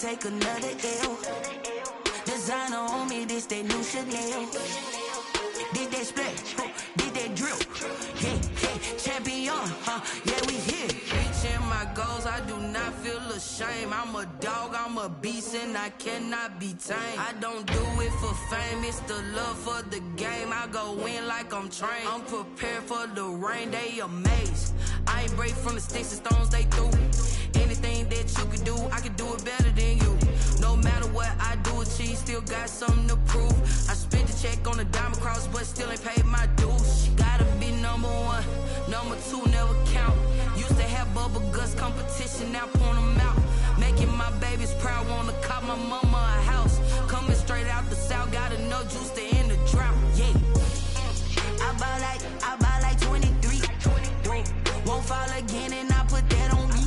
take another L. Designer on me, this that new Chanel. Did that splash, did that drip. Yeah, champion, yeah, we here. Reaching my goals, I do not feel ashamed. I'm a dog, I'm a beast, and I cannot be tamed. I don't do it for fame, it's the love for the game. I go in like I'm trained. I'm prepared for the rain, they amazed. I ain't break from the sticks and stones they threw. Anything that you can do, I can do it better than you. No matter what I do, achieve, still got something to prove. I spent the check on the diamond cross, but still ain't paid my dues. She gotta be number one, number two never count. Used to have bubble guts competition, now point them out. Making my babies proud, wanna cop my mama a house. Coming straight out the south, got enough juice to end the drought. Yeah, I buy like 23. Won't fall again, and I put that on me.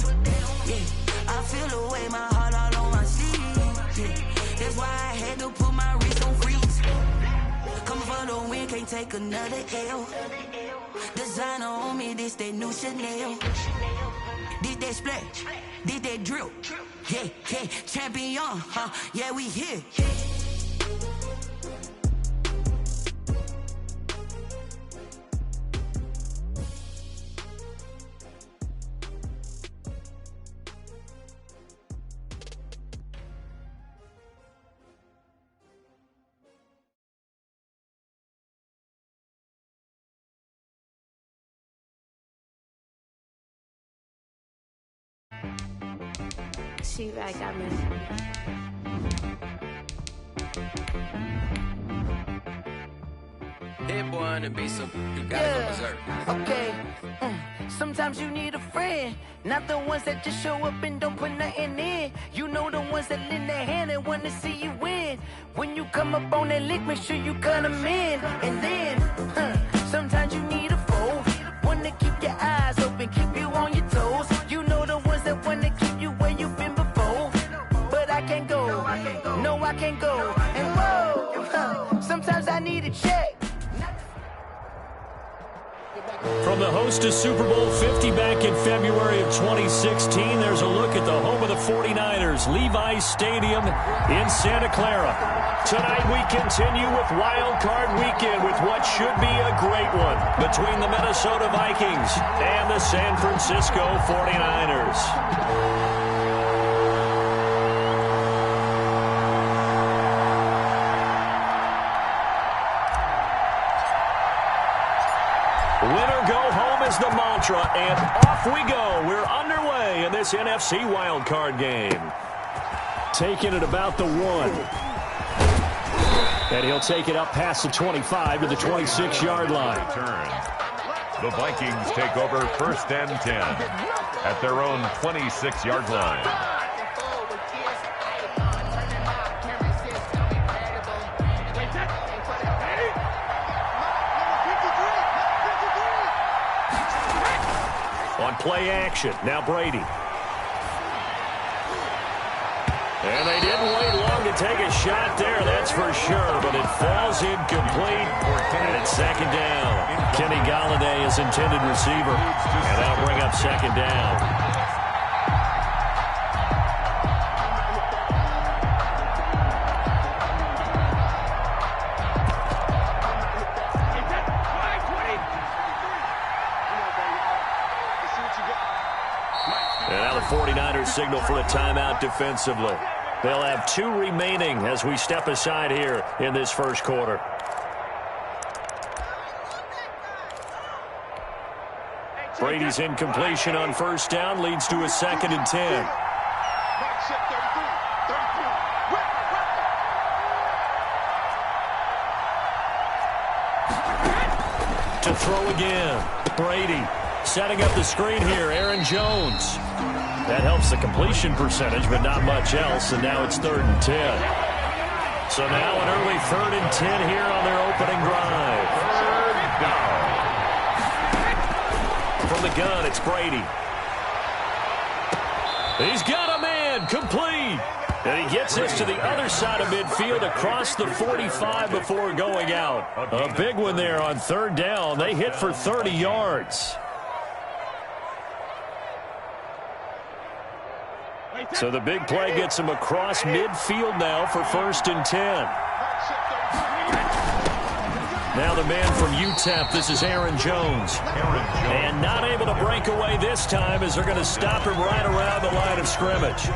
Yeah, I feel the way, my heart all on my sleeve. Yeah, that's why I had to put my wrist on freeze. Coming for the win, can't take another L. Designer on me, this that new Chanel. Did that splash, did that drip. Yeah, champion, yeah, we here. She like I mean. Hit boy on the beat, so you gotta go berserk. Okay. Sometimes you need a friend, not the ones that just show up and don't put nothing in. You know the ones that lend their hand and want to see you win. When you come up on that lick, make sure you cut them in. And then, sometimes you need a foe, one to keep your eyes open, keep you on your toes. You know the ones that want to keep you where you've been before. But I can't go, no, I can't go. And whoa, sometimes I need a check. From the host to Super Bowl 50 back in February of 2016, there's a look at the home of the 49ers, Levi's Stadium in Santa Clara. Tonight we continue with Wild Card Weekend with what should be a great one between the Minnesota Vikings and the San Francisco 49ers. Winner go home is the mantra, and off we go. We're underway in this NFC wildcard game. Taking it about the 1. And he'll take it up past the 25 to the 26-yard line. The Vikings take over 1st and 10 at their own 26-yard line. On play action, now Brady. And they didn't wait long to take a shot there, that's for sure, but it falls incomplete, and it's 2nd down. Kenny Golladay is intended receiver, and that'll bring up 2nd down. And now the 49ers signal for a timeout defensively. They'll have 2 remaining as we step aside here in this first quarter. Brady's incompletion on 1st down leads to a 2nd and 10. To throw again, Brady. Setting up the screen here, Aaron Jones. That helps the completion percentage, but not much else, and now it's 3rd and 10. So now an early 3rd and 10 here on their opening drive. From the gun, it's Brady. He's got a man, complete. And he gets this to the other side of midfield across the 45 before going out. A big one there on 3rd down. They hit for 30 yards. So the big play gets him across midfield now for 1st and 10. Now the man from UTEP, this is Aaron Jones. And not able to break away this time as they're going to stop him right around the line of scrimmage.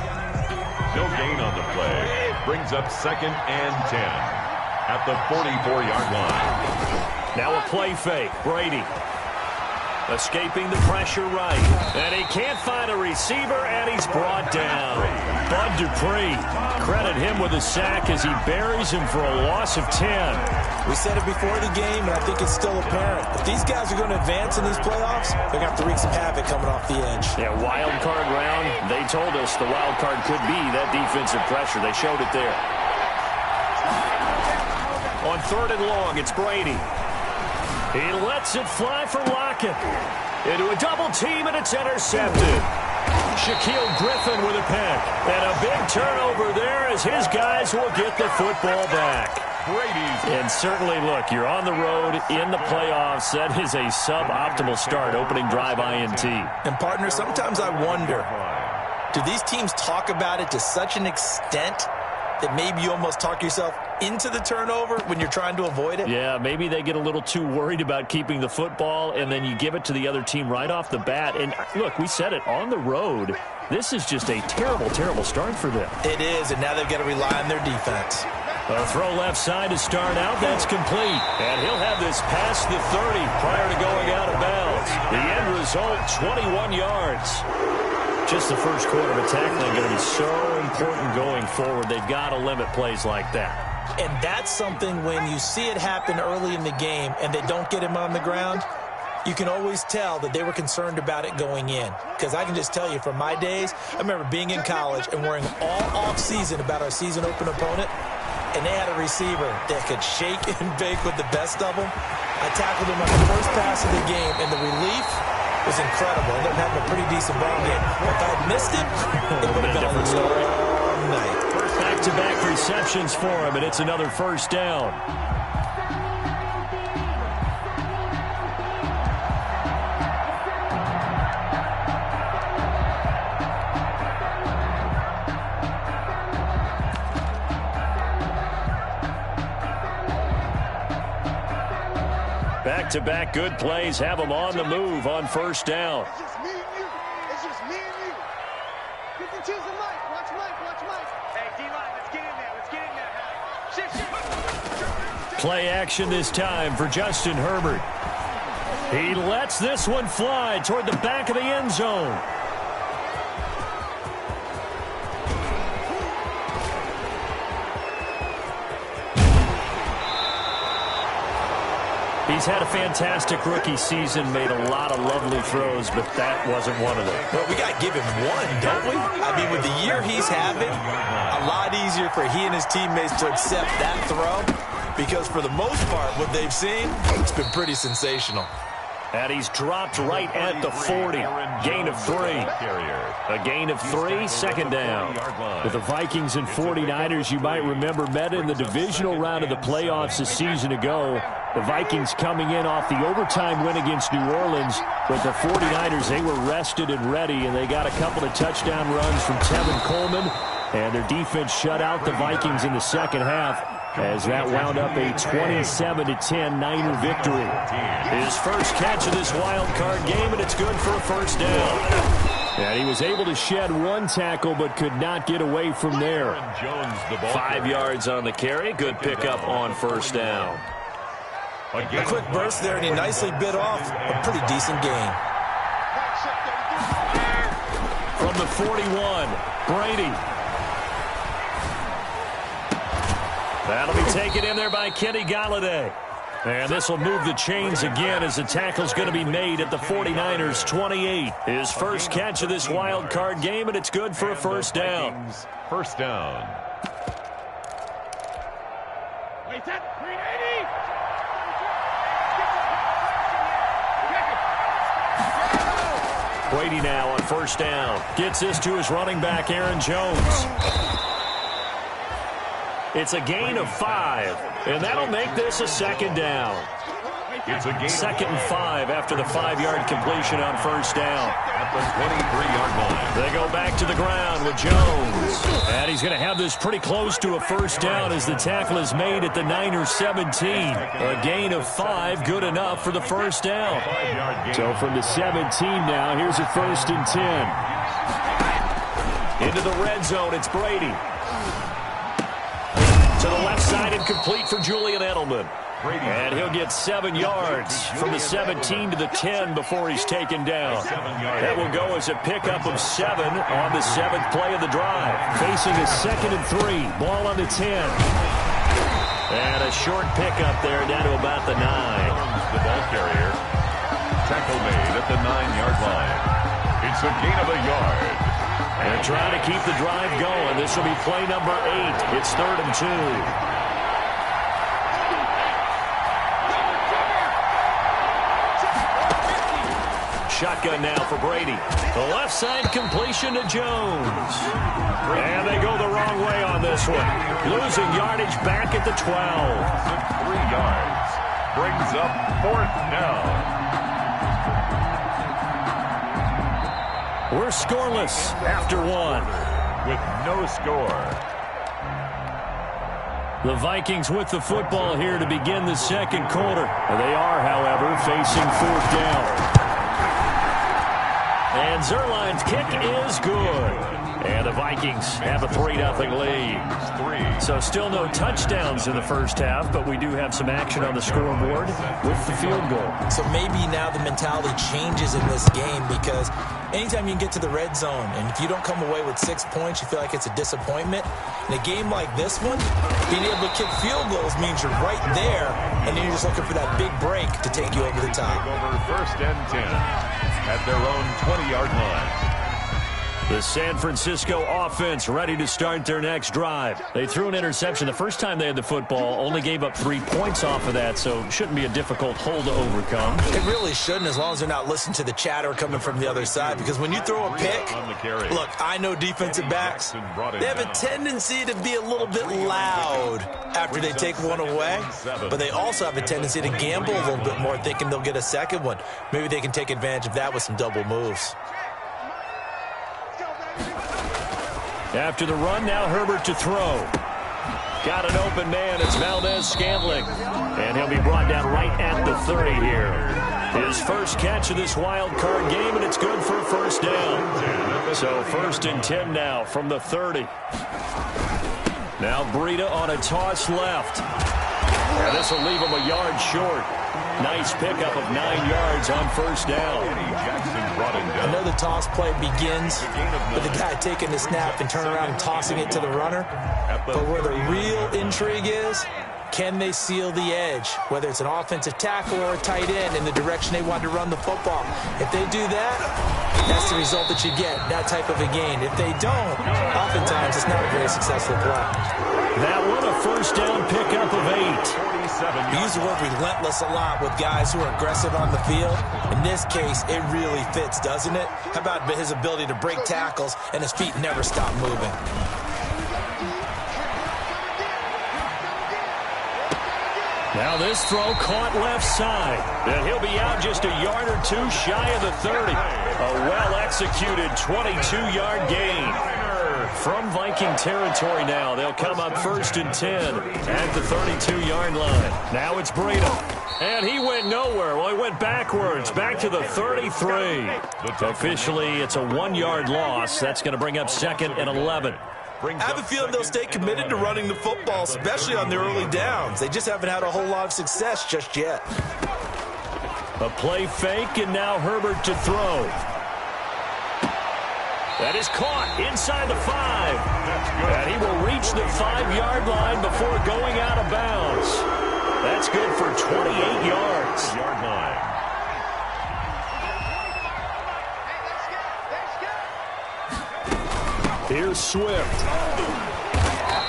No gain on the play. Brings up 2nd and 10 at the 44-yard line. Now a play fake. Brady escaping the pressure right. And he can't find a receiver, and he's brought down. Bud Dupree, credit him with a sack as he buries him for a loss of 10. We said it before the game, and I think it's still apparent. If these guys are going to advance in these playoffs, they're going to have to wreak some havoc coming off the edge. Yeah, wild card round. They told us the wild card could be that defensive pressure. They showed it there. On 3rd and long, it's Brady. He lets it fly for Lockett. Into a double team, and it's intercepted. Shaquille Griffin with a pick. And a big turnover there as his guys will get the football back. And certainly, look, you're on the road in the playoffs. That is a suboptimal start, opening drive INT. And, partner, sometimes I wonder, do these teams talk about it to such an extent that maybe you almost talk yourself into the turnover when you're trying to avoid it? Yeah, maybe they get a little too worried about keeping the football, and then you give it to the other team right off the bat. And, look, we said it, on the road, this is just a terrible, terrible start for them. It is, and now they've got to rely on their defense. A throw left side to start out. That's complete. And he'll have this past the 30 prior to going out of bounds. The end result, 21 yards. Just the first quarter of tackling going to be so important going forward. They've got to limit plays like that. And that's something when you see it happen early in the game and they don't get him on the ground, you can always tell that they were concerned about it going in. Because I can just tell you from my days, I remember being in college and worrying all off-season about our season open opponent. And they had a receiver that could shake and bake with the best of them. I tackled him on the first pass of the game, and the relief was incredible. I ended up having a pretty decent ball game. If I had missed him, it would have been a different story all night. Back-to-back receptions for him, and it's another 1st down. Back-to-back good plays have them on the move on 1st down. It's just me and you. It's just me and you. You can choose the mic. Watch Mike. Watch Mike. Hey, D-line, let's get in there. Let's get in there. Shift. Play action this time for Justin Herbert. He lets this one fly toward the back of the end zone. He's had a fantastic rookie season, made a lot of lovely throws, but that wasn't one of them. Well, we got to give him one, don't we? I mean, with the year he's having, a lot easier for he and his teammates to accept that throw because for the most part, what they've seen, it's been pretty sensational. And he's dropped right at the 40. Gain of 3. A gain of 3, 2nd down. With the Vikings and 49ers, you might remember, met in the divisional round of the playoffs a season ago. The Vikings coming in off the overtime win against New Orleans. But the 49ers, they were rested and ready, and they got a couple of touchdown runs from Tevin Coleman. And their defense shut out the Vikings in the second half, as that wound up a 27-10 Niner victory. His first catch of this wild card game, and it's good for a 1st down. And he was able to shed one tackle, but could not get away from there. 5 yards on the carry. Good pickup on 1st down. A quick burst there, and he nicely bit off a pretty decent gain. From the 41, Brady. That'll be taken in there by Kenny Golladay. And this will move the chains again as the tackle's going to be made at the 49ers 28. His first catch of this wild card game, and it's good for a 1st down. 1st down. Wait, that 380. Brady now on 1st down. Gets this to his running back, Aaron Jones. It's a gain of 5, and that'll make this a 2nd down. It's a gain. 2nd and 5 after the 5-yard completion on first down. At the 23-yard line. They go back to the ground with Jones. And he's going to have this pretty close to a first down as the tackle is made at the Niners 17. A gain of 5, good enough for the first down. So from the 17 now, here's a 1st and 10. Into the red zone, it's Brady. To the left side and complete for Julian Edelman. And he'll get 7 yards from the 17 to the 10 before he's taken down. That will go as a pickup of 7 on the 7th play of the drive. Facing a 2nd and 3. Ball on the 10. And a short pickup there down to about the 9. The ball carrier. Tackle made at the 9-yard line. It's a gain of a yard. They're trying to keep the drive going. This will be play number 8. It's 3rd and 2. Shotgun now for Brady. The left side completion to Jones. And they go the wrong way on this one. Losing yardage back at the 12. 3 yards. Brings up 4th down. We're scoreless after 1. With no score. The Vikings with the football here to begin the 2nd quarter. They are, however, facing 4th down. And Zerline's kick is good. And the Vikings have a 3-0 lead. So still no touchdowns in the first half, but we do have some action on the scoreboard with the field goal. So maybe now the mentality changes in this game because anytime you can get to the red zone, and if you don't come away with 6 points, you feel like it's a disappointment. In a game like this one, being able to kick field goals means you're right there, and then you're just looking for that big break to take you over the top. Over 1st and 10 at their own 20-yard line. The San Francisco offense ready to start their next drive. They threw an interception the first time they had the football, only gave up 3 points off of that, so shouldn't be a difficult hole to overcome. It really shouldn't, as long as they're not listening to the chatter coming from the other side, because when you throw a pick, look, I know defensive backs, they have a tendency to be a little bit loud after they take one away, but they also have a tendency to gamble a little bit more, thinking they'll get a second one. Maybe they can take advantage of that with some double moves. After the run, now Herbert to throw. Got an open man. It's Valdez-Scantling. And he'll be brought down right at the 30 here. His first catch of this wild card game, and it's good for a first down. So 1st and 10 now from the 30. Now Breida on a toss left. And this will leave him a yard short. Nice pickup of 9 yards on first down. I know the toss play begins with the guy taking the snap and turning around and tossing it to the runner. But where the real intrigue is, can they seal the edge, whether it's an offensive tackle or a tight end, in the direction they want to run the football? If they do that, that's the result that you get, that type of a gain. If they don't, oftentimes it's not a very successful play. That one, a first down pickup of 8. We use the word relentless a lot with guys who are aggressive on the field. In this case, it really fits, doesn't it? How about his ability to break tackles and his feet never stop moving? Now this throw caught left side. And he'll be out just a yard or 2 shy of the 30. A well-executed 22-yard gain. From Viking territory now, they'll come up 1st and 10 at the 32-yard line. Now it's Breida. And he went nowhere. Well, he went backwards, back to the 33. Officially, it's a 1-yard loss. That's going to bring up 2nd and 11. I have a feeling they'll stay committed to running the football, especially on their early downs. They just haven't had a whole lot of success just yet. A play fake, and now Herbert to throw. That is caught inside the 5. And he will reach the 5-yard line before going out of bounds. That's good for 28 yards. Yard line. Here's Swift.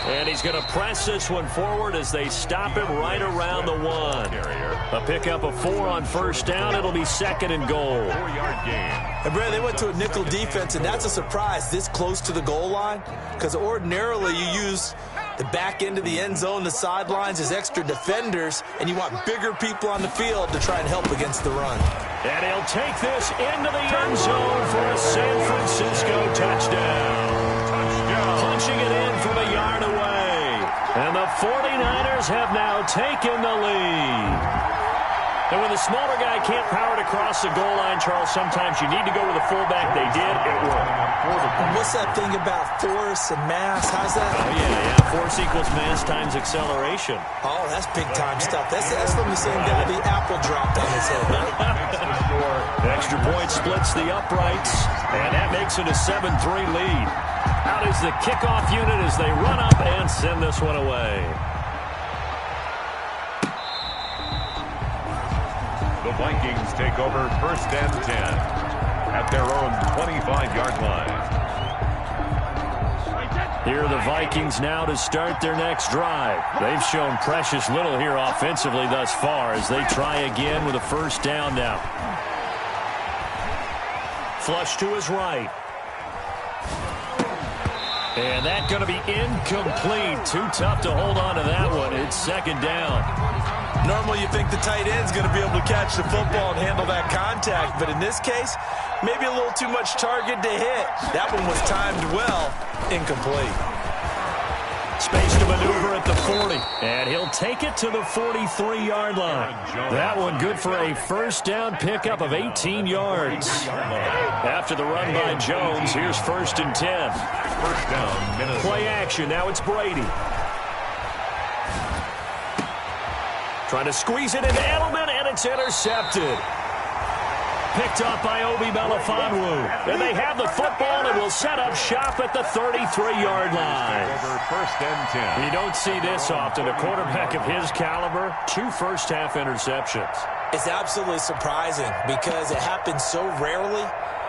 And he's going to press this one forward as they stop him right around the 1. A pickup of 4 on first down. It'll be 2nd and goal. 4-yard gain. And, Brad, they went to a nickel defense, and that's a surprise this close to the goal line, because ordinarily you use The back end of the end zone, the sidelines, is extra defenders, and you want bigger people on the field to try and help against the run. And he'll take this into the end zone for a San Francisco touchdown. Punching it in from a yard away. And the 49ers have now taken the lead. And when the smaller guy can't power it across the goal line, Charles, sometimes you need to go with a fullback. They did. It worked. What's that thing about force and mass? How's that? Oh, yeah. Force equals mass times acceleration. Oh, that's big-time stuff. That's from the same guy the apple dropped on his head. Extra point splits the uprights, and that makes it a 7-3 lead. Out is the kickoff unit as they run up and send this one away. The Vikings take over 1st and 10 at their own 25-yard line. Here are the Vikings now to start their next drive. They've shown precious little here offensively thus far as they try again with a first down now. Flush to his right. And that's going to be incomplete. Too tough to hold on to that one. It's 2nd down. Normally you think the tight end's going to be able to catch the football and handle that contact, but in this case, maybe a little too much target to hit. That one was timed well. Incomplete. Space to maneuver at the 40. And he'll take it to the 43-yard line. That one good for a first down pickup of 18 yards. After the run by Jones, here's 1st and 10. First down, Minnesota. Play action. Now it's Brady. Trying to squeeze it into Edelman, and it's intercepted. Picked up by Obi Melifonwu. And they have the football and will set up shop at the 33-yard line. Over 1st and 10. You don't see this often. A quarterback of his caliber, 2 first-half interceptions. It's absolutely surprising because it happens so rarely.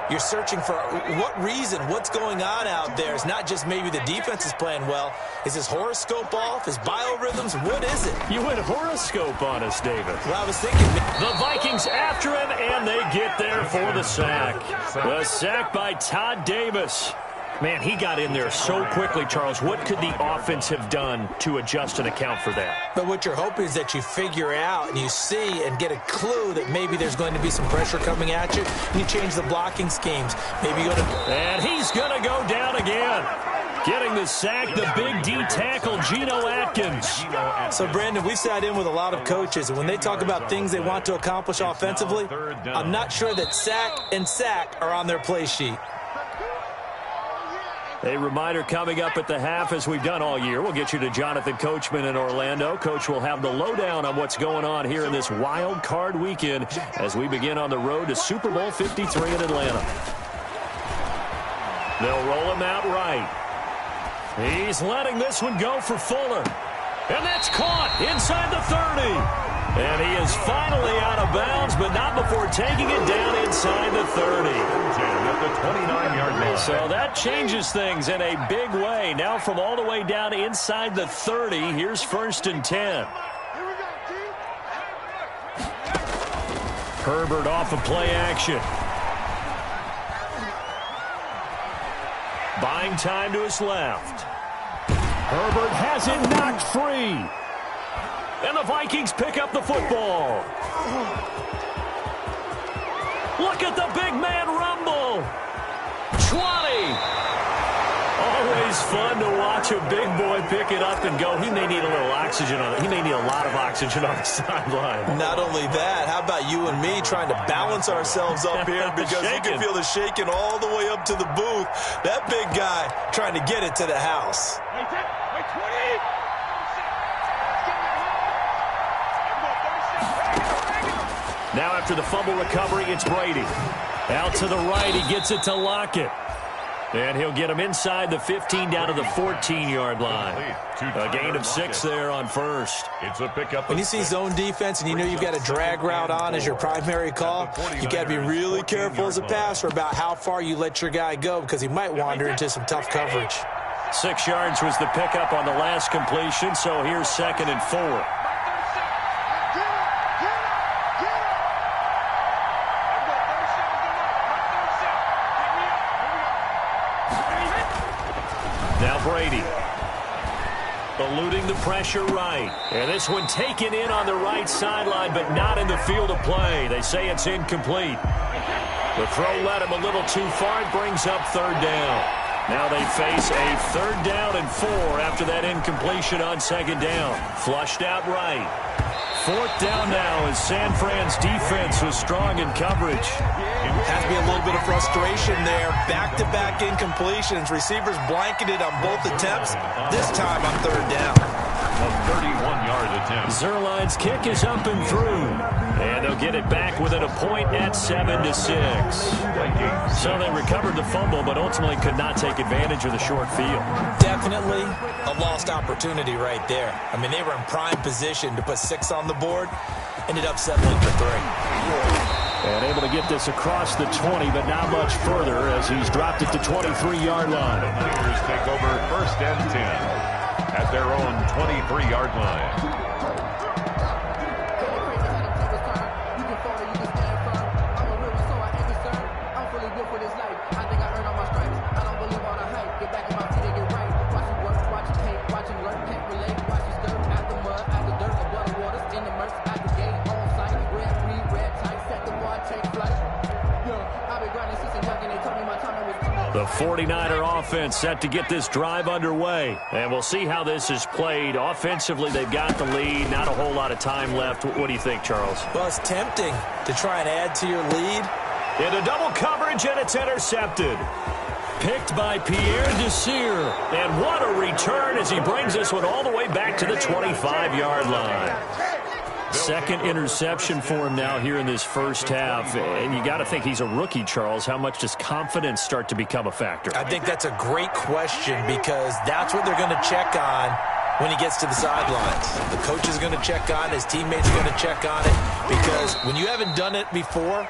You're searching for what reason, what's going on out there. It's not just maybe the defense is playing well. Is his horoscope off? His biorhythms? What is it? You went horoscope on us, David. Well, I was thinking. The Vikings after him, and they get there for the sack. The sack by Todd Davis. Man, he got in there so quickly, Charles. What could the offense have done to adjust and account for that? But what you're hoping is that you figure out and you see and get a clue that maybe there's going to be some pressure coming at you, and you change the blocking schemes. Maybe you go to... And he's going to go down again. Getting the sack, the big D tackle, Geno Atkins. So, Brandon, we sat in with a lot of coaches, and when they talk about things they want to accomplish offensively, I'm not sure that sack and sack are on their play sheet. A reminder coming up at the half, as we've done all year. We'll get you to Jonathan Coachman in Orlando. Coach will have the lowdown on what's going on here in this wild card weekend as we begin on the road to Super Bowl 53 in Atlanta. They'll roll him out right. He's letting this one go for Fuller. And that's caught inside the 30. And he is finally out of bounds, but not before taking it down inside the 30. At the 29-yard line. So that changes things in a big way. Now from all the way down inside the 30, here's 1st and 10. Herbert off of play action. Buying time to his left. Herbert has it knocked free. And the Vikings pick up the football. Look at the big man rumble. 20. Always fun to watch a big boy pick it up and go. He may need a little oxygen on it. He may need a lot of oxygen on the sideline. Not only that, how about you and me trying to balance ourselves up here because you can feel the shaking all the way up to the booth. That big guy trying to get it to the house. Now after the fumble recovery, it's Brady. Out to the right, he gets it to Lockett. And he'll get him inside the 15 down to the 14-yard line. A gain of 6 there on first. It's a pickup. When you see zone defense and you know you've got a drag route on as your primary call, you've got to be really careful as a passer about how far you let your guy go because he might wander into some tough coverage. 6 yards was the pickup on the last completion, so here's 2nd and 4. Now Brady. Eluding the pressure right. And this one taken in on the right sideline, but not in the field of play. They say it's incomplete. The throw led him a little too far. It brings up third down. Now they face a 3rd down and 4 after that incompletion on 2nd down. Flushed out right. 4th down now as San Fran's defense was strong in coverage. Has to be a little bit of frustration there. Back-to-back incompletions. Receivers blanketed on both attempts. This time on 3rd down. A 31-yard attempt. Zuerlein's kick is up and through. And they'll get it back within a point at 7-6. So they recovered the fumble, but ultimately could not take advantage of the short field. Definitely a lost opportunity right there. I mean, they were in prime position to put 6 on the board. Ended up settling for 3. And able to get this across the 20, but not much further as he's dropped it to 23-yard line. The Niners take over 1st and 10 at their own 23-yard line. The 49er offense set to get this drive underway. And we'll see how this is played. Offensively, they've got the lead. Not a whole lot of time left. What do you think, Charles? Well, it's tempting to try and add to your lead. Into double coverage, and it's intercepted. Picked by Pierre Desir. And what a return as he brings this one all the way back to the 25-yard line. 2nd interception for him now here in this first half. And you got to think he's a rookie, Charles. How much does confidence start to become a factor? I think that's a great question because that's what they're going to check on when he gets to the sidelines. The coach is going to check on it. His teammates are going to check on it because when you haven't done it before,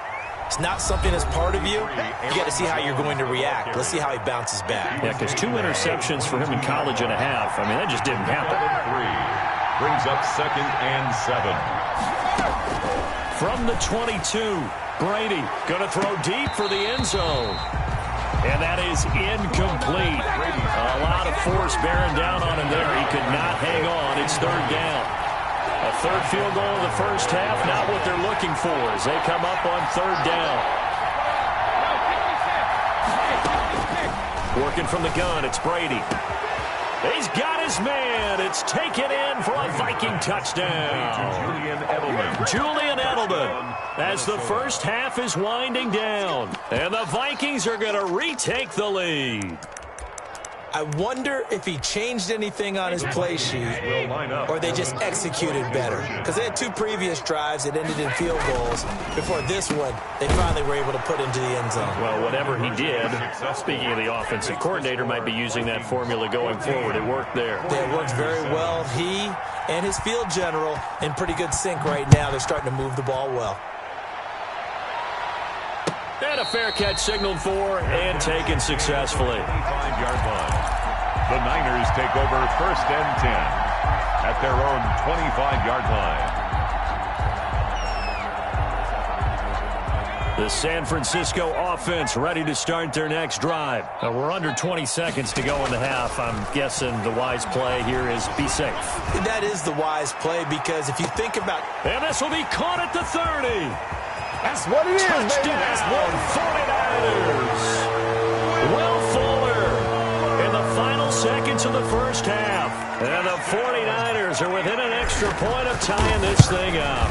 it's not something that's part of you. You got to see how you're going to react. Let's see how he bounces back. Yeah, because 2 interceptions for him in college and a half. I mean, that just didn't happen. 3 brings up 2nd and 7. From the 22, Brady going to throw deep for the end zone. And that is incomplete. A lot of force bearing down on him there. He could not hang on. It's 3rd down. A 3rd field goal in the first half, not what they're looking for as they come up on 3rd down. Working from the gun, it's Brady. He's got his man. It's taken in for a Viking touchdown. Julian Edelman as the first half is winding down. And the Vikings are going to retake the lead. I wonder if he changed anything on his play sheet or they just executed better. Because they had 2 previous drives that ended in field goals. Before this one, they finally were able to put into the end zone. Well, whatever he did, speaking of the offensive coordinator, might be using that formula going forward. It worked there. It worked very well. He and his field general in pretty good sync right now. They're starting to move the ball well. And a fair catch signaled for and taken successfully. 25-yard line. The Niners take over 1st and 10 at their own 25-yard line. The San Francisco offense ready to start their next drive. We're under 20 seconds to go in the half. I'm guessing the wise play here is be safe. That is the wise play because if you think about... And this will be caught at the 30. That's what it is, Touchdown, 49ers. Will Fuller in the final seconds of the first half. And the 49ers are within an extra point of tying this thing up.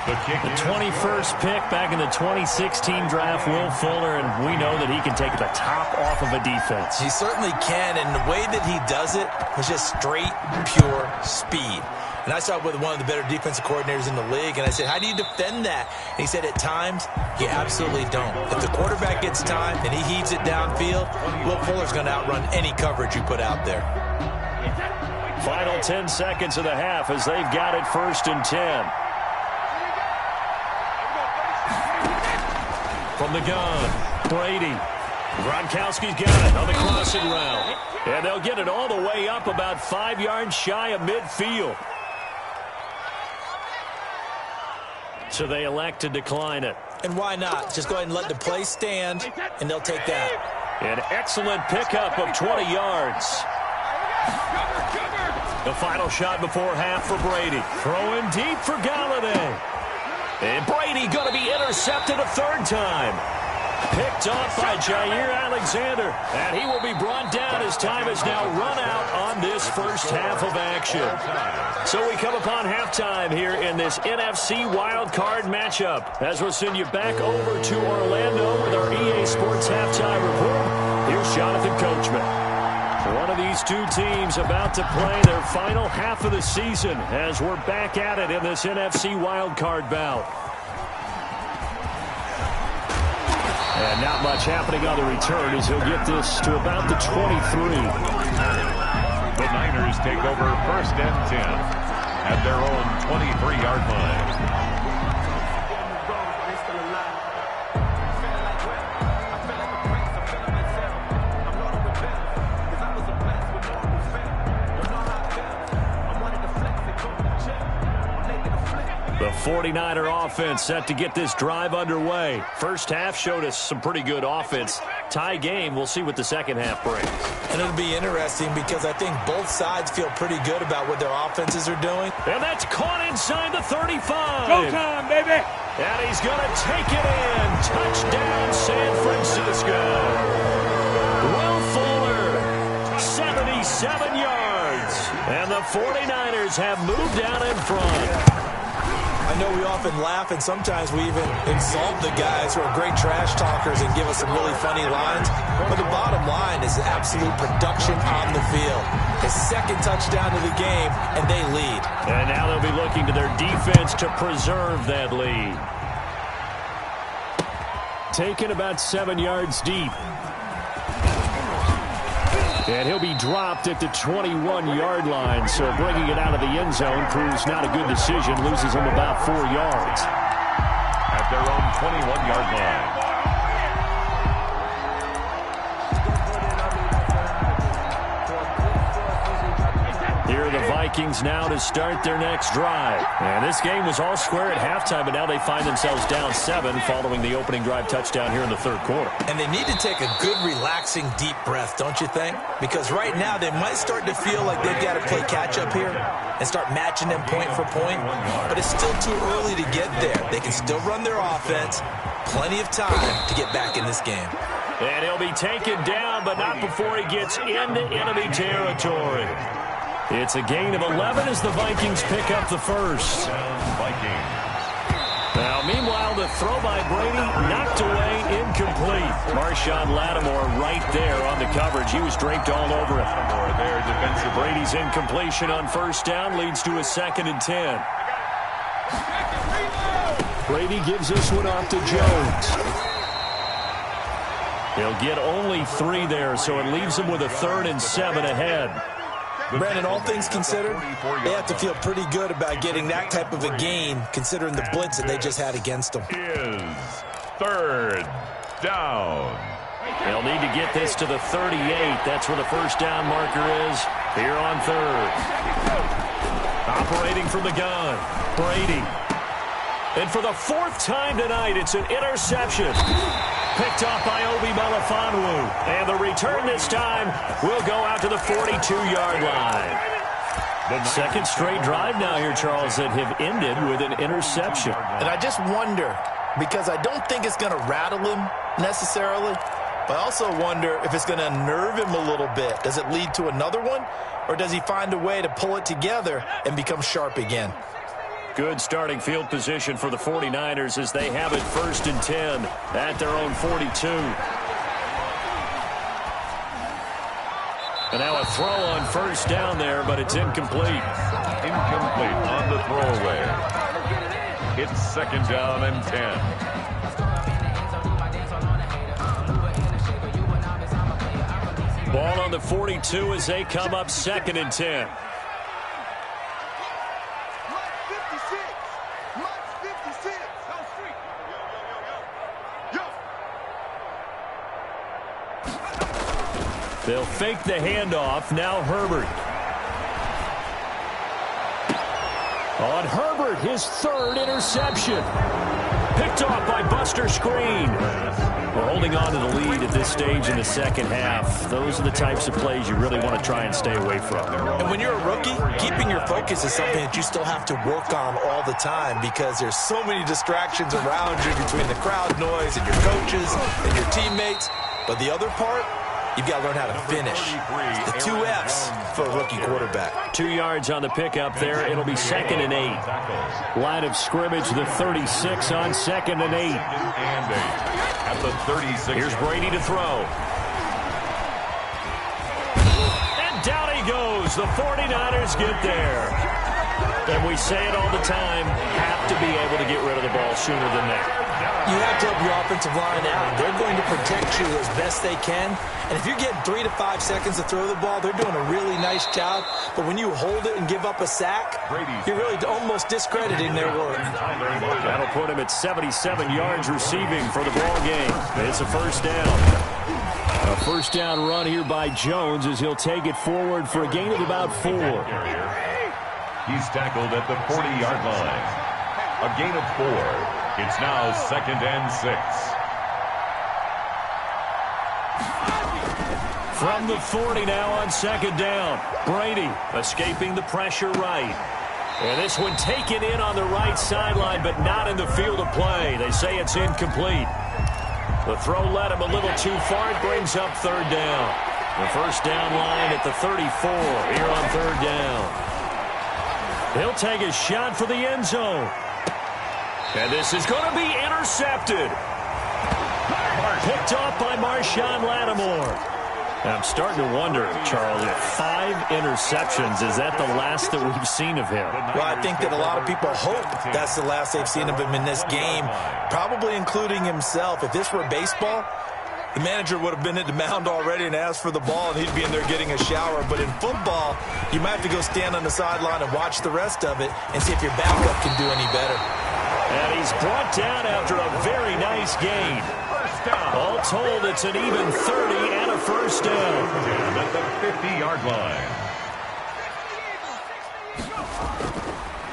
The 21st pick back in the 2016 draft, Will Fuller, and we know that he can take the top off of a defense. He certainly can, and the way that he does it is just straight, pure speed. And I saw it with one of the better defensive coordinators in the league, and I said, how do you defend that? And he said, at times, you absolutely don't. If the quarterback gets time and he heaves it downfield, Will Fuller's going to outrun any coverage you put out there. Final 10 seconds of the half as they've got it 1st and 10. From the gun, Brady. Gronkowski's got it on the crossing route. And they'll get it all the way up about 5 yards shy of midfield. So they elect to decline it. And why not? Just go ahead and let the play stand, and they'll take that. An excellent pickup of 20 yards. The final shot before half for Brady. Throwing deep for Galladay. And Brady going to be intercepted a third time. Picked off by Jair Alexander. And he will be brought down as time has now run out on this first half of action. So we come upon halftime here in this NFC wildcard matchup. As we'll send you back over to Orlando with our EA Sports Halftime Report. Here's Jonathan Coachman. One of these two teams about to play their final half of the season as we're back at it in this NFC wildcard bout. And not much happening on the return as he'll get this to about the 23. The Niners take over 1st and 10 at their own 23-yard line. The 49er offense set to get this drive underway. First half showed us some pretty good offense. Tie game, we'll see what the second half brings. And it'll be interesting because I think both sides feel pretty good about what their offenses are doing. And that's caught inside the 35. Go time, baby. And he's going to take it in. Touchdown, San Francisco. Will Fuller, 77 yards. And the 49ers have moved out in front. I know we often laugh, and sometimes we even insult the guys who are great trash talkers and give us some really funny lines. But the bottom line is absolute production on the field. His second touchdown of the game, and they lead. And now they'll be looking to their defense to preserve that lead. Taken about 7 yards deep. And he'll be dropped at the 21-yard line, so bringing it out of the end zone proves not a good decision, loses him about 4 yards. At their own 21-yard line. Here are the Vikings now to start their next drive. And this game was all square at halftime, but now they find themselves down 7 following the opening drive touchdown here in the third quarter. And they need to take a good, relaxing, deep breath, don't you think? Because right now they might start to feel like they've got to play catch-up here and start matching them point for point. But it's still too early to get there. They can still run their offense. Plenty of time to get back in this game. And he'll be taken down, but not before he gets into enemy territory. It's a gain of 11 as the Vikings pick up the first. Now, meanwhile, the throw by Brady knocked away, incomplete. Marshawn Lattimore right there on the coverage. He was draped all over it. There, defensive. Brady's incompletion on first down leads to a 2nd and 10. Brady gives this one off to Jones. He'll get only 3 there, so it leaves him with a 3rd and 7 ahead. Brandon, all things considered, they have to feel pretty good about getting that type of a gain, considering the blitz that they just had against them. Is 3rd down. They'll need to get this to the 38. That's where the first down marker is here on 3rd. Operating from the gun, Brady. And for the 4th time tonight, it's an interception. Picked off by Obi Melifonwu. And the return this time will go out to the 42-yard line. The second straight drive now here, Charles, that have ended with an interception. And I just wonder, because I don't think it's going to rattle him necessarily, but I also wonder if it's going to unnerve him a little bit. Does it lead to another one, or does he find a way to pull it together and become sharp again? Good starting field position for the 49ers as they have it 1st and 10 at their own 42. And now a throw on first down there, but it's incomplete. Incomplete on the throwaway. It's 2nd down and 10. Ball on the 42 as they come up 2nd and 10. They'll fake the handoff. Now Herbert. On Herbert, his 3rd interception. Picked off by Buster Screen. We're holding on to the lead at this stage in the second half. Those are the types of plays you really want to try and stay away from. And when you're a rookie, keeping your focus is something that you still have to work on all the time because there's so many distractions around you between the crowd noise and your coaches and your teammates. But the other part, you've got to learn how to finish. The 2 F's for a rookie quarterback. 2 yards on the pickup there. It'll be 2nd and 8. Line of scrimmage, the 36 on 2nd and 8. At the 36. Here's Brady to throw. And down he goes. The 49ers get there. And we say it all the time, have to be able to get rid of the ball sooner than that. You have to help your offensive line out. They're going to protect you as best they can. And if you're getting 3 to 5 seconds to throw the ball, they're doing a really nice job. But when you hold it and give up a sack, you're really almost discrediting their work. That'll put him at 77 yards receiving for the ball game. It's a first down. A first down run here by Jones as he'll take it forward for a gain of about 4. He's tackled at the 40-yard line. A gain of 4. It's now 2nd and 6. From the 40 now on 2nd down. Brady escaping the pressure right. And this one taken in on the right sideline, but not in the field of play. They say it's incomplete. The throw led him a little too far. It brings up 3rd down. The first down line at the 34 here on 3rd down. He'll take a shot for the end zone. And this is going to be intercepted. Picked off by Marshawn Lattimore. I'm starting to wonder, Charles, if 5 interceptions, is that the last that we've seen of him? Well, I think that a lot of people hope that's the last they've seen of him in this game, probably including himself. If this were baseball, the manager would have been at the mound already and asked for the ball, and he'd be in there getting a shower. But in football, you might have to go stand on the sideline and watch the rest of it and see if your backup can do any better. And he's brought down after a very nice gain. All told, it's an even 30 and a first down. At the 50-yard line.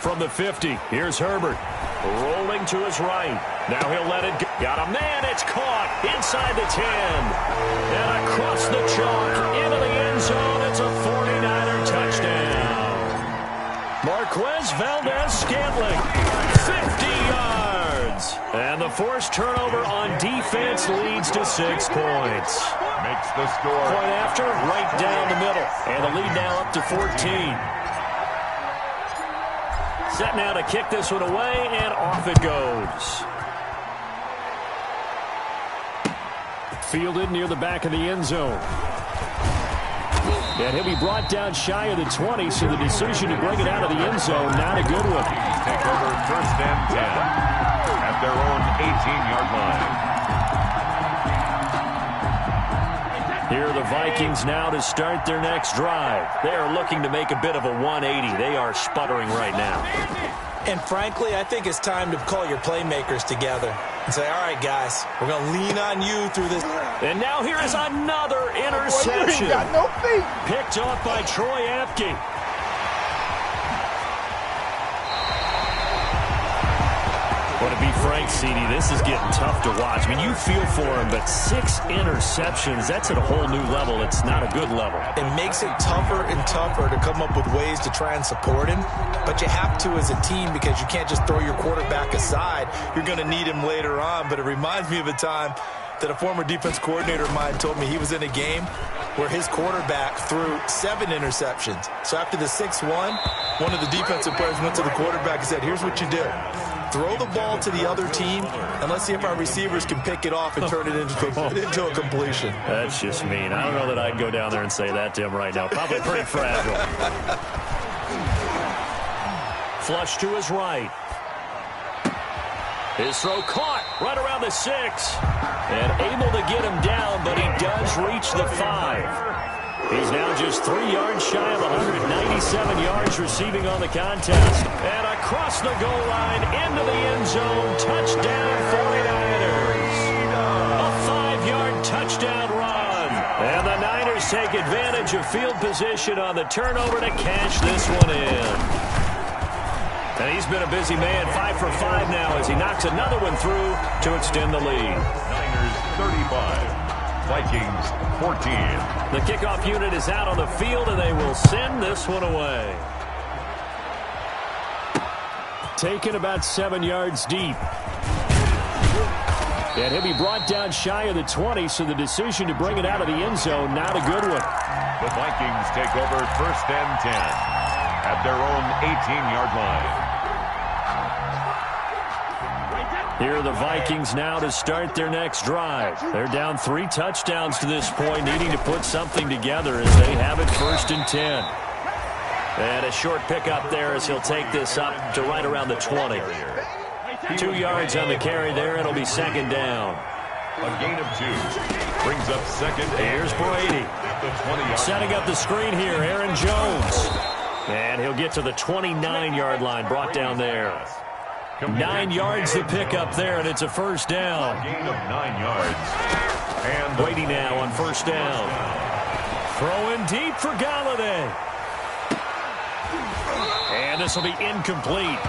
From the 50, here's Herbert. Rolling to his right. Now he'll let it go. Got a man. It's caught inside the 10. And across the chalk into the end zone. It's a 49er touchdown. Marquez Valdez-Scantling. 50 yards. And the forced turnover on defense leads to 6 points. Makes the score. Point after, right down the middle. And the lead now up to 14. Set now to kick this one away, and off it goes. Fielded near the back of the end zone. And he'll be brought down shy of the 20, so the decision to bring it out of the end zone, not a good one. Take over 1st and 10 at their own 18-yard line. Here are the Vikings now to start their next drive. They are looking to make a bit of a 180. They are sputtering right now. And frankly, I think it's time to call your playmakers together and say, all right, guys, we're going to lean on you through this. And now here is another interception. Got no feet. Picked off by Troy Apke. Well, to be frank, CD, this is getting tough to watch. I mean, you feel for him, but 6 interceptions, that's at a whole new level. It's not a good level. It makes it tougher and tougher to come up with ways to try and support him. But you have to as a team because you can't just throw your quarterback aside. You're going to need him later on. But it reminds me of a time that a former defense coordinator of mine told me he was in a game where his quarterback threw 7 interceptions. So after the 6th one of the defensive players went to the quarterback and said, here's what you do. Throw the ball to the other team, and let's see if our receivers can pick it off and turn it into a completion. That's just mean. I don't know that I'd go down there and say that to him right now. Probably pretty fragile. Flush to his right. His throw caught right around the 6. And able to get him down, but he does reach the 5. He's now just 3 yards shy of 197 yards receiving on the contest. And across the goal line, into the end zone, touchdown 49ers. A 5-yard touchdown run. And the Niners take advantage of field position on the turnover to cash this one in. And he's been a busy man, 5 for 5 now as he knocks another one through to extend the lead. Niners 35. Vikings 14. The kickoff unit is out on the field, and they will send this one away. Taken about 7 yards deep. And he'll be brought down shy of the 20, so the decision to bring it out of the end zone, not a good one. The Vikings take over 1st and 10 at their own 18-yard line. Here are the Vikings now to start their next drive. They're down 3 touchdowns to this point, needing to put something together as they have it 1st and 10. And a short pickup there as he'll take this up to right around the 20. 2 yards on the carry there. It'll be 2nd down. A gain of 2 brings up 2nd. Here's Brady. Setting up the screen here, Aaron Jones. And he'll get to the 29-yard line, brought down there. 9 yards to pick up there, and it's a 1st down. A gain of 9 yards. And Brady now on 1st down. Throwing deep for Galladay. And this will be incomplete.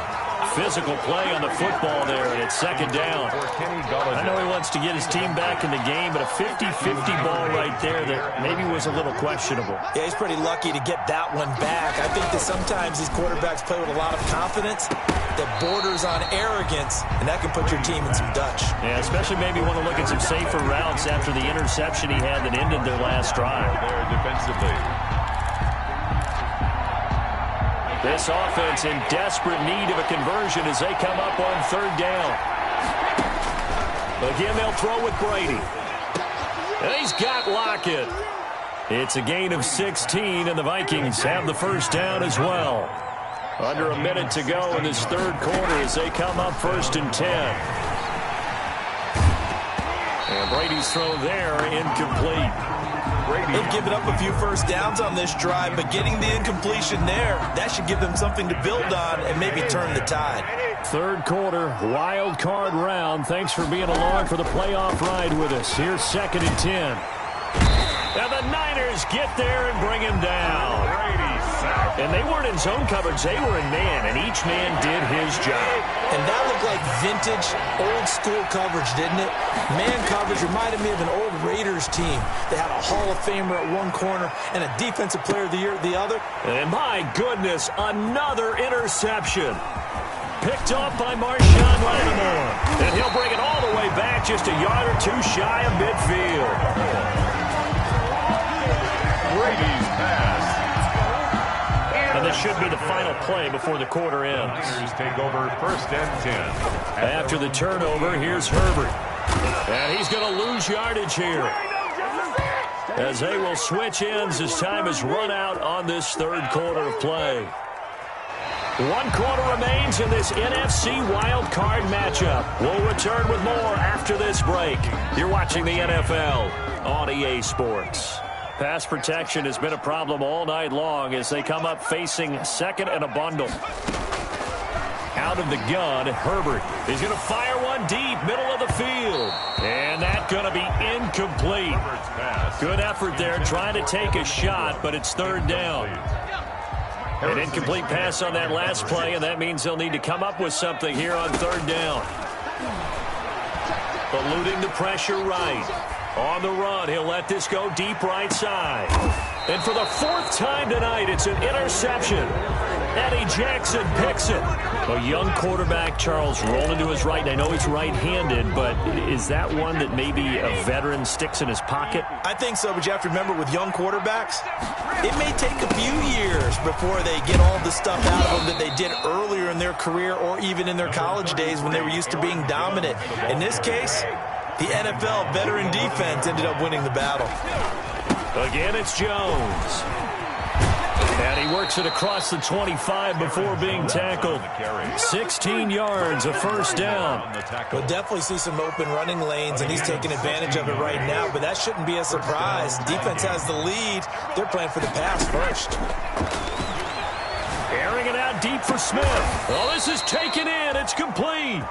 Physical play on the football there, and it's 2nd down. I know he wants to get his team back in the game, but a 50-50 ball right there that maybe was a little questionable. Yeah, he's pretty lucky to get that one back. I think that sometimes these quarterbacks play with a lot of confidence that borders on arrogance, and that can put your team in some Dutch. Yeah, especially maybe want to look at some safer routes after the interception he had that ended their last drive. There defensively. This offense in desperate need of a conversion as they come up on 3rd down. Again, they'll throw with Brady. And he's got Lockett. It's a gain of 16, and the Vikings have the 1st down as well. Under a minute to go in this 3rd quarter as they come up 1st and 10. And Brady's throw there, incomplete. They've given up a few 1st downs on this drive, but getting the incompletion there, that should give them something to build on and maybe turn the tide. 3rd quarter, wild card round. Thanks for being along for the playoff ride with us. Here's 2nd and 10. And the Niners get there and bring him down. And they weren't in zone coverage. They were in man, and each man did his job. And that looked like vintage, old-school coverage, didn't it? Man coverage reminded me of an old Raiders team. They had a Hall of Famer at one corner and a Defensive Player of the Year at the other. And my goodness, another interception. Picked off by Marshawn Lattimore. And he'll bring it all the way back just a yard or 2 shy of midfield. Brady's pass. And this should be the final play before the quarter ends. Niners take over 1st and 10. After the turnover, here's Herbert. And he's going to lose yardage here, as they will switch ends as time is run out on this 3rd quarter of play. 1 quarter remains in this NFC wild card matchup. We'll return with more after this break. You're watching the NFL on EA Sports. Pass protection has been a problem all night long as they come up facing 2nd and a bundle. Out of the gun, Herbert is going to fire one deep, middle of the field. And that's going to be incomplete. Good effort there trying to take a shot, but it's 3rd down. An incomplete pass on that last play, and that means they'll need to come up with something here on 3rd down. Eluding the pressure right. On the run, he'll let this go deep right side. And for the 4th time tonight, it's an interception. Eddie Jackson picks it. A young quarterback, Charles, rolling to his right. I know he's right-handed, but is that one that maybe a veteran sticks in his pocket? I think so, but you have to remember with young quarterbacks, it may take a few years before they get all the stuff out of them that they did earlier in their career or even in their college days when they were used to being dominant. In this case, the NFL veteran defense ended up winning the battle. Again, it's Jones. And he works it across the 25 before being tackled. 16 yards, a 1st down. We'll definitely see some open running lanes, and he's taking advantage of it right now, but that shouldn't be a surprise. Defense has the lead. They're playing for the pass first. Airing it out deep for Smith. Well, this is taken in. It's complete.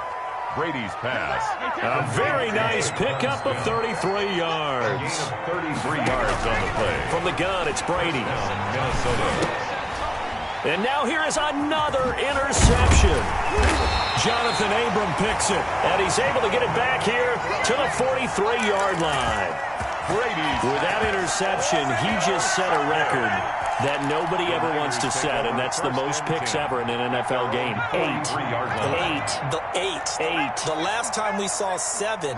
Brady's pass. A very nice pickup of 33 yards. 33 yards on the play. From the gun, it's Brady. From the gun, it's Brady. Minnesota. 2nd And now here is another interception. Jonathan Abram picks it, and he's able to get it back here to the 43-yard line. With that interception, he just set a record that nobody ever wants to set, and that's the most picks ever in an NFL game. 8. The last time we saw 7,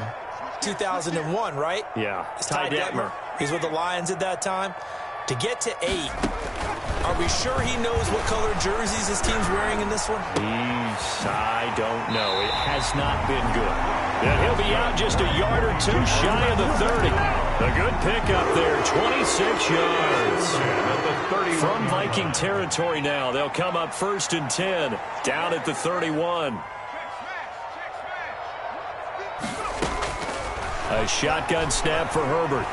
2001, right? Yeah. It's Ty Detmer. He's with the Lions at that time. To get to 8, are we sure he knows what color jerseys his team's wearing in this one? I don't know. It has not been good. And he'll be out just a yard or two shy of the 30. A good pickup there, 26 yards. From Viking territory now, they'll come up 1st and 10, down at the 31. A shotgun snap for Herbert.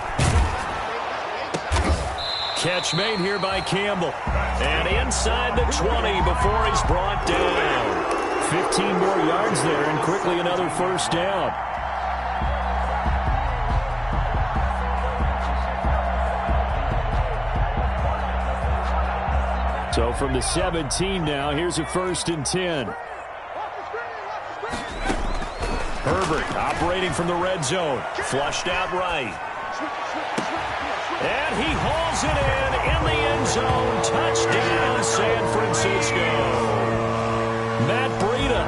Catch made here by Campbell. And inside the 20 before he's brought down. 15 more yards there and quickly another first down. So from the 17 now, here's a 1st and 10. Herbert operating from the red zone. Flushed out right. And he hauls it in the end zone. Touchdown, San Francisco. Matt Breida,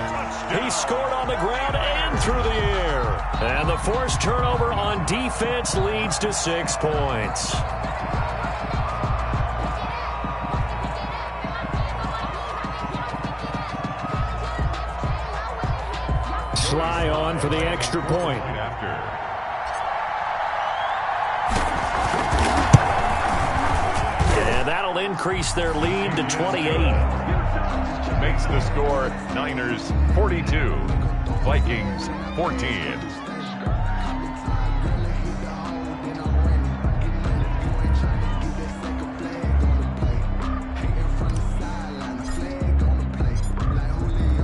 he scored on the ground and through the air. And the forced turnover on defense leads to 6 points. Sly on for the extra point. And that'll increase their lead to 28. Makes the score Niners 42, Vikings 14.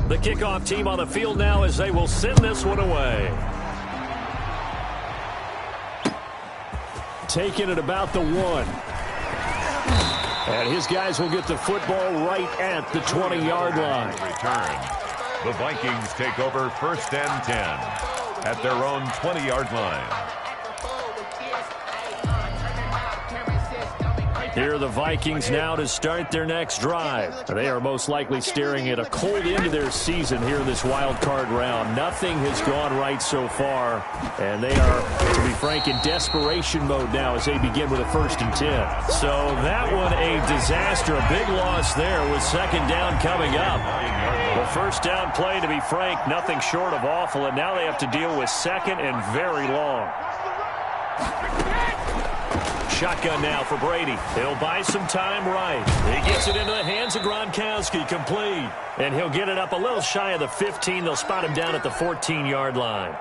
The kickoff team on the field now as they will send this one away. Taking it about the 1. And his guys will get the football right at the 20-yard line. Return. The Vikings take over 1st and 10 at their own 20-yard line. Here are the Vikings now to start their next drive. They are most likely staring at a cold end to their season here in this wild card round. Nothing has gone right so far, and they are, to be frank, in desperation mode now as they begin with a 1st and 10. So that one a disaster, a big loss there with 2nd down coming up. The 1st down play, to be frank, nothing short of awful, and now they have to deal with 2nd and very long. Shotgun now for Brady. He'll buy some time right. He gets it into the hands of Gronkowski, complete. And he'll get it up a little shy of the 15. They'll spot him down at the 14-yard line.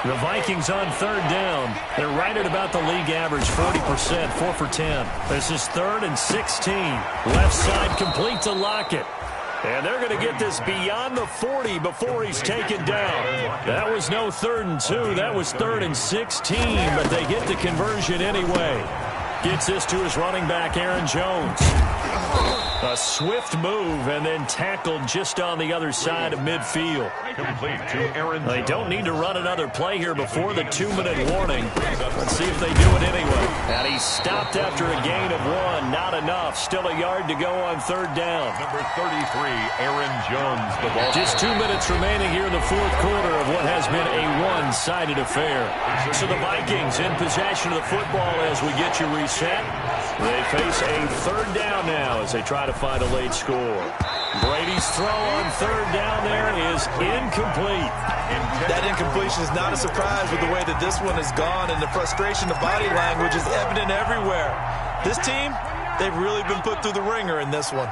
The Vikings on 3rd down. They're right at about the league average, 40%, 4 for 10. This is 3rd and 16. Left side complete to Lockett. And they're going to get this beyond the 40 before he's taken down. That was no 3rd and 2. That was 3rd and 16, but they get the conversion anyway. Gets this to his running back, Aaron Jones. A swift move and then tackled just on the other side of midfield. Complete to Aaron Jones. They don't need to run another play here before the 2-minute warning. Let's see if they do it anyway. And he's stopped after a gain of 1. Not enough. Still a yard to go on 3rd down. Number 33, Aaron Jones. The ball. Just 2 minutes remaining here in the 4th quarter of what has been a one-sided affair. So the Vikings in possession of the football as we get you reset. They face a 3rd down now as they try to find a late score. Brady's throw on 3rd down there is incomplete. That incompletion is not a surprise with the way that this one has gone, and the frustration, the body language is evident everywhere. This team, they've really been put through the ringer in this one.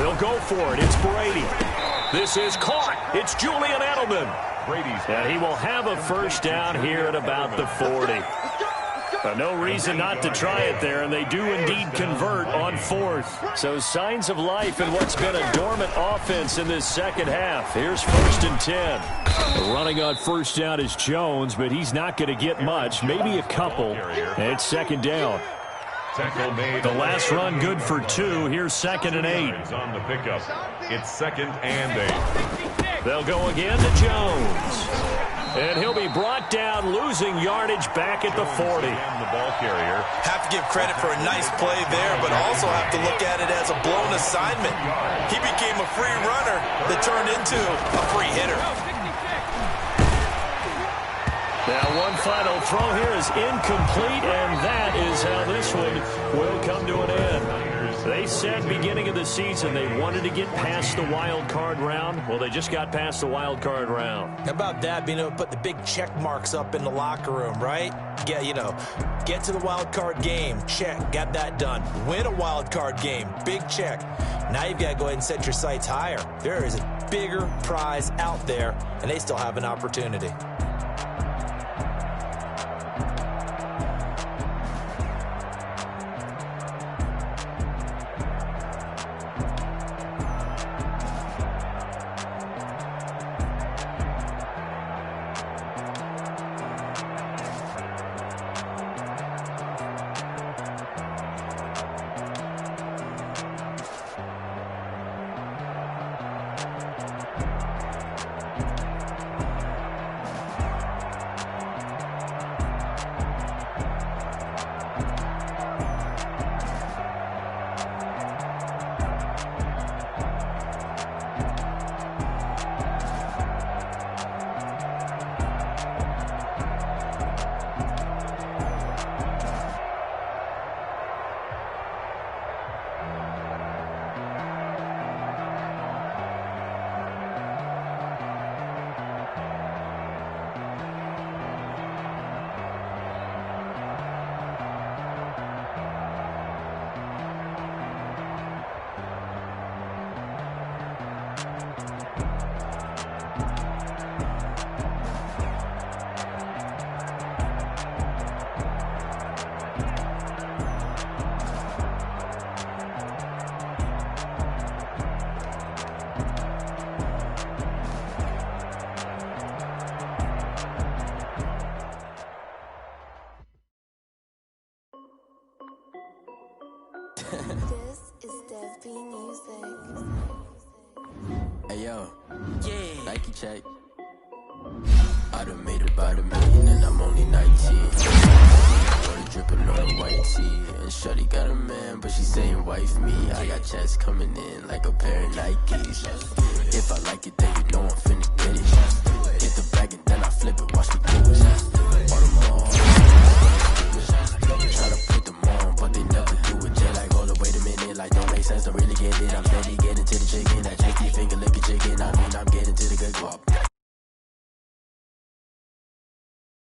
They'll go for it. It's Brady. This is caught. It's Julian Edelman. And he will have a 1st down here at about the 40. No reason not to try it there, and they do indeed convert on 4th. So signs of life in what's been a dormant offense in this 2nd half. Here's 1st and 10. Running on 1st down is Jones, but he's not going to get much, maybe a couple. And it's 2nd down. Tackle made. The last run good for 2. Here's 2nd and 8. Is on the pickup. It's 2nd and 8. They'll go again to Jones. And he'll be brought down, losing yardage back at the 40. And the ball carrier. Have to give credit for a nice play there, but also have to look at it as a blown assignment. He became a free runner that turned into a free hitter. Now one final throw here is incomplete, and that is how this one will come to an end. They said beginning of the season they wanted to get past the wild card round. Well, they just got past the wild card round. How about that, being able to put the big check marks up in the locker room, right? Yeah, get to the wild card game, check, got that done. Win a wild card game, big check. Now you've got to go ahead and set your sights higher. There is a bigger prize out there, and they still have an opportunity. This is Dev B Music. Hey yo, yeah. Nike check. I done made about $1 million and I'm only 19. Water dripping on a white tee. And shorty got a man, but she saying wife me. I got checks coming in like a pair of Nikes. If I like it, then you know I'm finna get it.